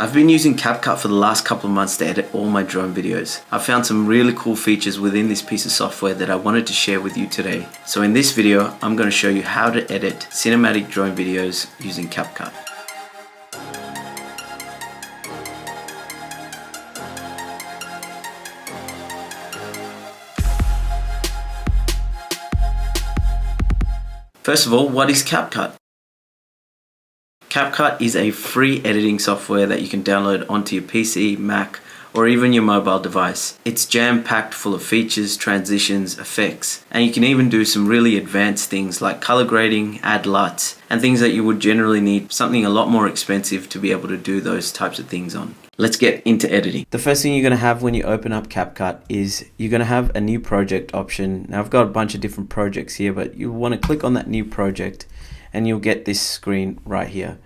I've been using CapCut for the last couple of months to edit all my drone videos. I found some really cool features within this piece of software that I wanted to share with you today. So in this video, I'm going to show you how to edit cinematic drone videos using CapCut. First of all, what is CapCut? CapCut is a free editing software that you can download onto your PC, Mac, or even your mobile device. It's jam-packed full of features, transitions, effects, and you can even do some really advanced things like color grading, add LUTs, and things that you would generally need something a lot more expensive to be able to do those types of things on. Let's get into editing. The first thing you're going to have when you open up CapCut is you're going to have a new project option. Now I've got a bunch of different projects here, but you want to click on that new project and you'll get this screen right here.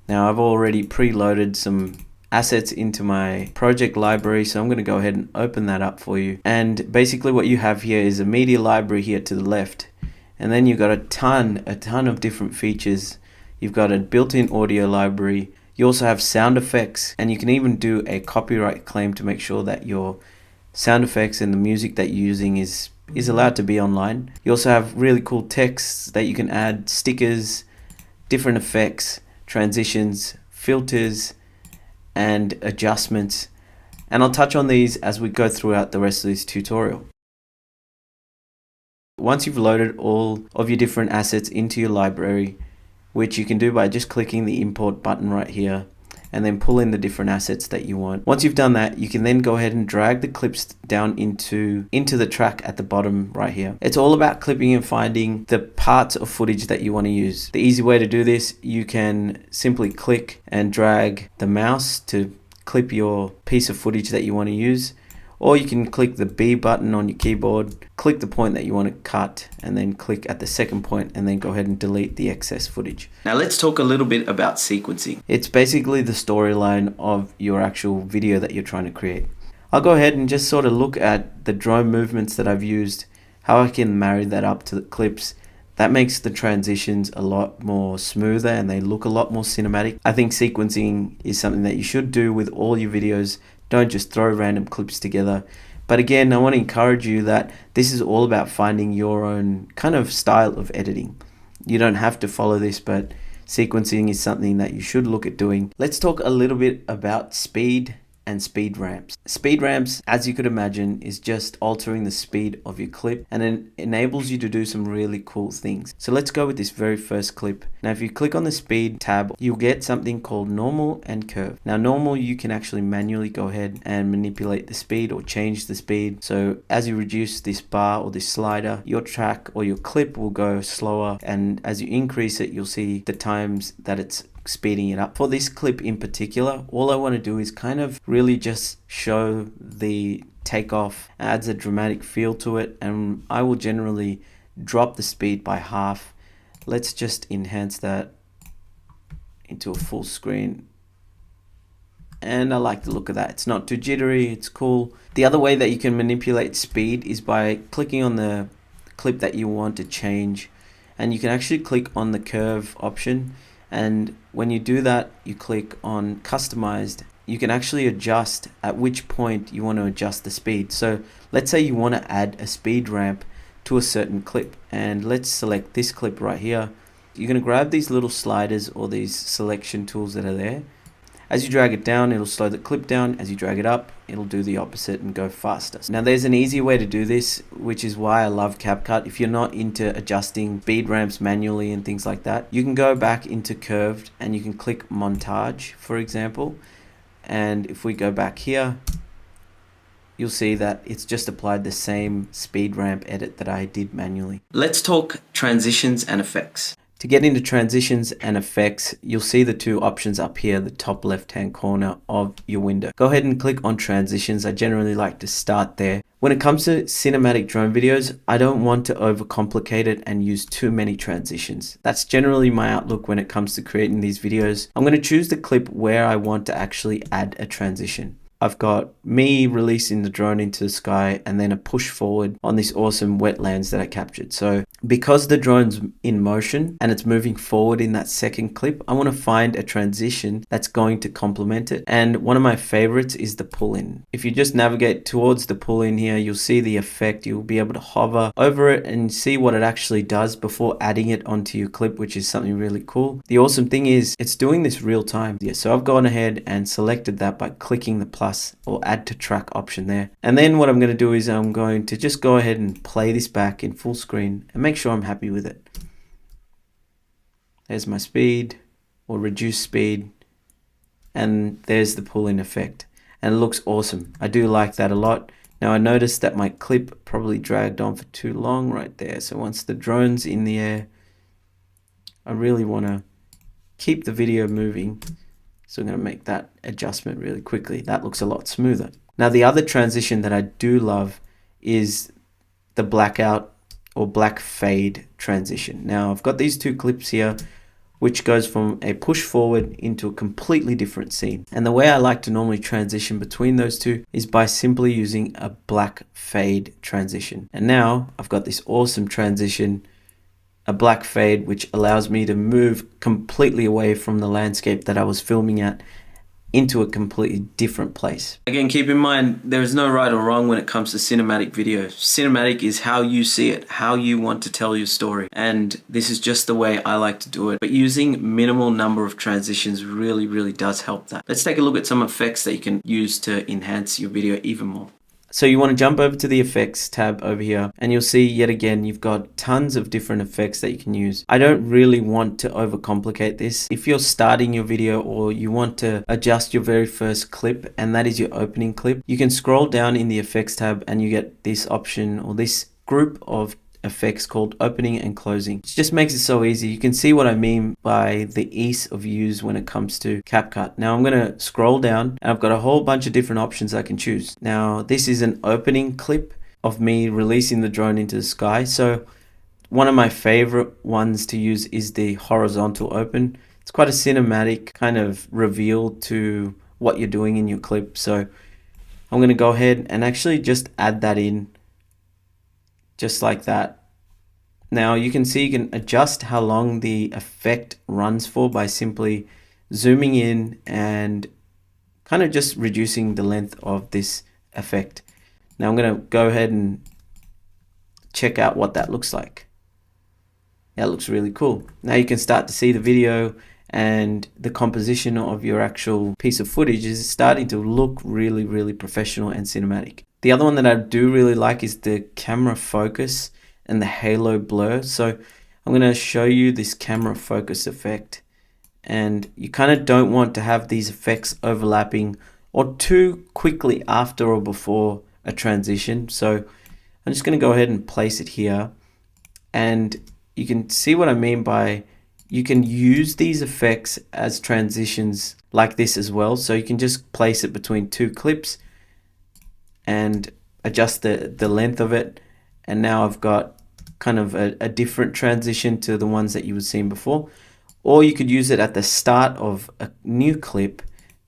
Now I've already preloaded some assets into my project library, so I'm going to go ahead and open that up for you. And basically what you have here is a media library here to the left, and then you've got a ton of different features. You've got a built-in audio library. You also have sound effects, and you can even do a copyright claim to make sure that your sound effects and the music that you're using is allowed to be online. You also have really cool texts that you can add, stickers, different effects, transitions, filters, and adjustments. And I'll touch on these as we go throughout the rest of this tutorial. Once you've loaded all of your different assets into your library, which you can do by just clicking the import button right here, and then pull in the different assets that you want. Once you've done that, you can then go ahead and drag the clips down into the track at the bottom right here. It's all about clipping and finding the parts of footage that you want to use. The easy way to do this, you can simply click and drag the mouse to clip your piece of footage that you want to use. Or you can click the B button on your keyboard, click the point that you want to cut, and then click at the second point and then go ahead and delete the excess footage. Now let's talk a little bit about sequencing. It's basically the storyline of your actual video that you're trying to create. I'll go ahead and just sort of look at the drone movements that I've used, how I can marry that up to the clips. That makes the transitions a lot more smoother and they look a lot more cinematic. I think sequencing is something that you should do with all your videos. Don't just throw random clips together. But again, I want to encourage you that this is all about finding your own kind of style of editing. You don't have to follow this, but sequencing is something that you should look at doing. Let's talk a little bit about speed and speed ramps. Speed ramps, as you could imagine, is just altering the speed of your clip, and it enables you to do some really cool things. So let's go with this very first clip. Now if you click on the speed tab, you'll get something called normal and curve. Now normal, you can actually manually go ahead and manipulate the speed or change the speed. So as you reduce this bar or this slider, your track or your clip will go slower, and as you increase it, you'll see the times that it's speeding it up. For this clip in particular, all I want to do is kind of really just show the takeoff, adds a dramatic feel to it, and I will generally drop the speed by half. Let's just enhance that into a full screen, and I like the look of that. It's not too jittery, it's cool. The other way that you can manipulate speed is by clicking on the clip that you want to change, and you can actually click on the curve option. And when you do that, you click on customized. You can actually adjust at which point you want to adjust the speed. So let's say you want to add a speed ramp to a certain clip, and let's select this clip right here. You're going to grab these little sliders or these selection tools that are there. As you drag it down, it'll slow the clip down. As you drag it up, it'll do the opposite and go faster. Now there's an easy way to do this, which is why I love CapCut. If you're not into adjusting speed ramps manually and things like that, you can go back into curved and you can click montage, for example. And if we go back here, you'll see that it's just applied the same speed ramp edit that I did manually. Let's talk transitions and effects. To get into transitions and effects, you'll see the two options up here, the top left hand corner of your window. Go ahead and click on transitions. I generally like to start there. When it comes to cinematic drone videos, I don't want to overcomplicate it and use too many transitions. That's generally my outlook when it comes to creating these videos. I'm going to choose the clip where I want to actually add a transition. I've got me releasing the drone into the sky and then a push forward on this awesome wetlands that I captured. So because the drone's in motion and it's moving forward in that second clip, I want to find a transition that's going to complement it. And one of my favorites is the pull in. If you just navigate towards the pull in here, you'll see the effect. You'll be able to hover over it and see what it actually does before adding it onto your clip, which is something really cool. The awesome thing is it's doing this real time. Yeah, so I've gone ahead and selected that by clicking the plus or add to track option there. And then what I'm going to do is I'm going to just go ahead and play this back in full screen and make sure I'm happy with it. There's my speed or reduce speed, and there's the pull-in effect, and it looks awesome. I do like that a lot. Now I noticed that my clip probably dragged on for too long right there. So once the drone's in the air, I really want to keep the video moving. So I'm going to make that adjustment really quickly. That looks a lot smoother. Now the other transition that I do love is the blackout or black fade transition. Now I've got these two clips here, which goes from a push forward into a completely different scene. And the way I like to normally transition between those two is by simply using a black fade transition. And now I've got this awesome transition, a black fade, which allows me to move completely away from the landscape that I was filming at into a completely different place. Again, keep in mind, there is no right or wrong when it comes to cinematic video. Cinematic is how you see it, how you want to tell your story. And this is just the way I like to do it. But using minimal number of transitions really does help that. Let's take a look at some effects that you can use to enhance your video even more. So you want to jump over to the effects tab over here, and you'll see yet again you've got tons of different effects that you can use. I don't really want to overcomplicate this. If you're starting your video or you want to adjust your very first clip, and that is your opening clip, you can scroll down in the effects tab and you get this option or this group of effects called opening and closing. It just makes it so easy. You can see what I mean by the ease of use when it comes to CapCut. Now I'm going to scroll down and I've got a whole bunch of different options I can choose. Now this is an opening clip of me releasing the drone into the sky. So one of my favorite ones to use is the horizontal open. It's quite a cinematic kind of reveal to what you're doing in your clip. So I'm going to go ahead and actually just add that in just like that. Now you can see you can adjust how long the effect runs for by simply zooming in and kind of just reducing the length of this effect. Now I'm going to go ahead and check out what that looks like. That looks really cool. Now you can start to see the video and the composition of your actual piece of footage is starting to look really professional and cinematic. The other one that I do really like is the camera focus and the halo blur. So I'm going to show you this camera focus effect, and you kind of don't want to have these effects overlapping or too quickly after or before a transition. So I'm just going to go ahead and place it here, and you can see what I mean by you can use these effects as transitions like this as well. So you can just place it between two clips and adjust the length of it, and now I've got kind of a different transition to the ones that you were seeing before. Or you could use it at the start of a new clip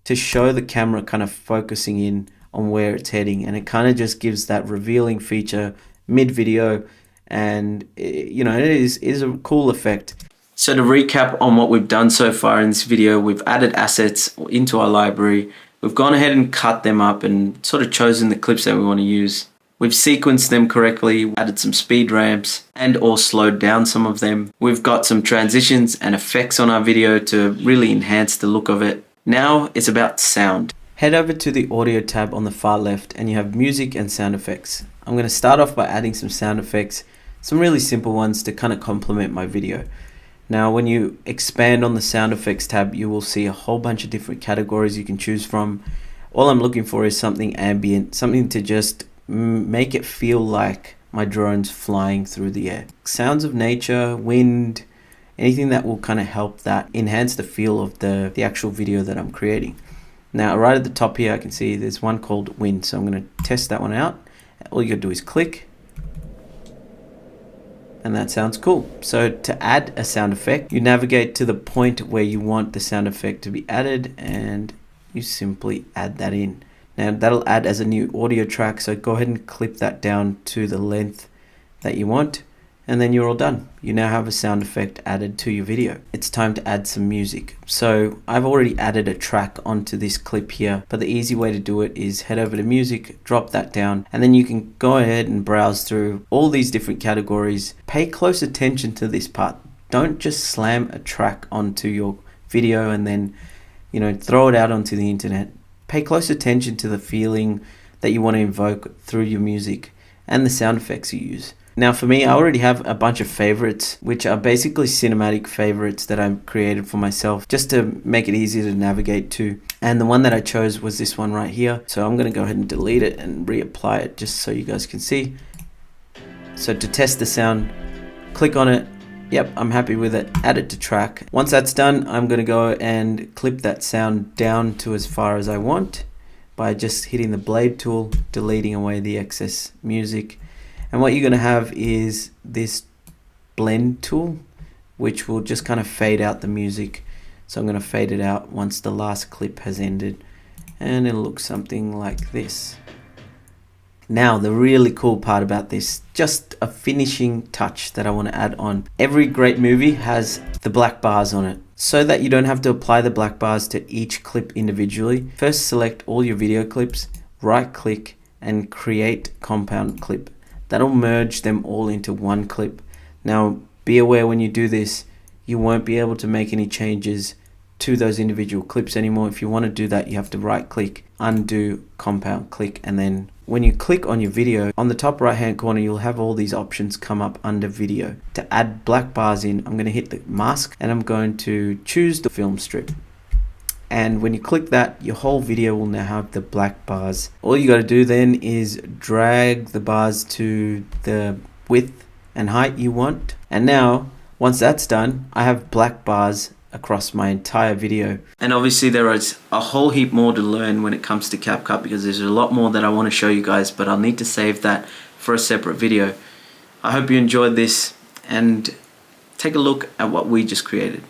to show the camera kind of focusing in on where it's heading, and it kind of just gives that revealing feature mid video, and you know, it is a cool effect. So to recap on what we've done so far in this video, we've added assets into our library. We've gone ahead and cut them up and sort of chosen the clips that we want to use. We've sequenced them correctly, added some speed ramps, and or slowed down some of them. We've got some transitions and effects on our video to really enhance the look of it. Now it's about sound. Head over to the audio tab on the far left and you have music and sound effects. I'm going to start off by adding some sound effects, some really simple ones to kind of complement my video. Now when you expand on the sound effects tab, you will see a whole bunch of different categories you can choose from. All I'm looking for is something ambient, something to just make it feel like my drone's flying through the air. Sounds of nature, wind, anything that will kind of help that enhance the feel of the actual video that I'm creating. Now right at the top here I can see there's one called wind, so I'm going to test that one out. All you gotta do is click, and that sounds cool. So to add a sound effect, you navigate to the point where you want the sound effect to be added and you simply add that in. Now that'll add as a new audio track, so go ahead and clip that down to the length that you want, and then you're all done. You now have a sound effect added to your video. It's time to add some music. So I've already added a track onto this clip here, but the easy way to do it is head over to music, drop that down, and then you can go ahead and browse through all these different categories. Pay close attention to this part. Don't just slam a track onto your video and then, throw it out onto the internet. Pay close attention to the feeling that you want to invoke through your music and the sound effects you use. Now for me, I already have a bunch of favorites, which are basically cinematic favorites that I've created for myself just to make it easier to navigate to. And the one that I chose was this one right here. So I'm going to go ahead and delete it and reapply it just so you guys can see. So to test the sound, click on it. Yep, I'm happy with it. Add it to track. Once that's done, I'm going to go and clip that sound down to as far as I want by just hitting the blade tool, deleting away the excess music. And what you're going to have is this blend tool, which will just kind of fade out the music. So I'm going to fade it out once the last clip has ended, and it'll look something like this. Now the really cool part about this, just a finishing touch that I want to add on. Every great movie has the black bars on it, so that you don't have to apply the black bars to each clip individually. First select all your video clips, right click and create compound clip. That'll merge them all into one clip. Now be aware when you do this, you won't be able to make any changes to those individual clips anymore. If you want to do that, you have to right click, undo, compound click, and then when you click on your video, on the top right hand corner you'll have all these options come up under video. To add black bars in, I'm going to hit the mask and I'm going to choose the film strip. And when you click that, your whole video will now have the black bars. All you got to do then is drag the bars to the width and height you want. And now, once that's done, I have black bars across my entire video. And obviously there is a whole heap more to learn when it comes to CapCut, because there's a lot more that I want to show you guys, but I'll need to save that for a separate video. I hope you enjoyed this and take a look at what we just created.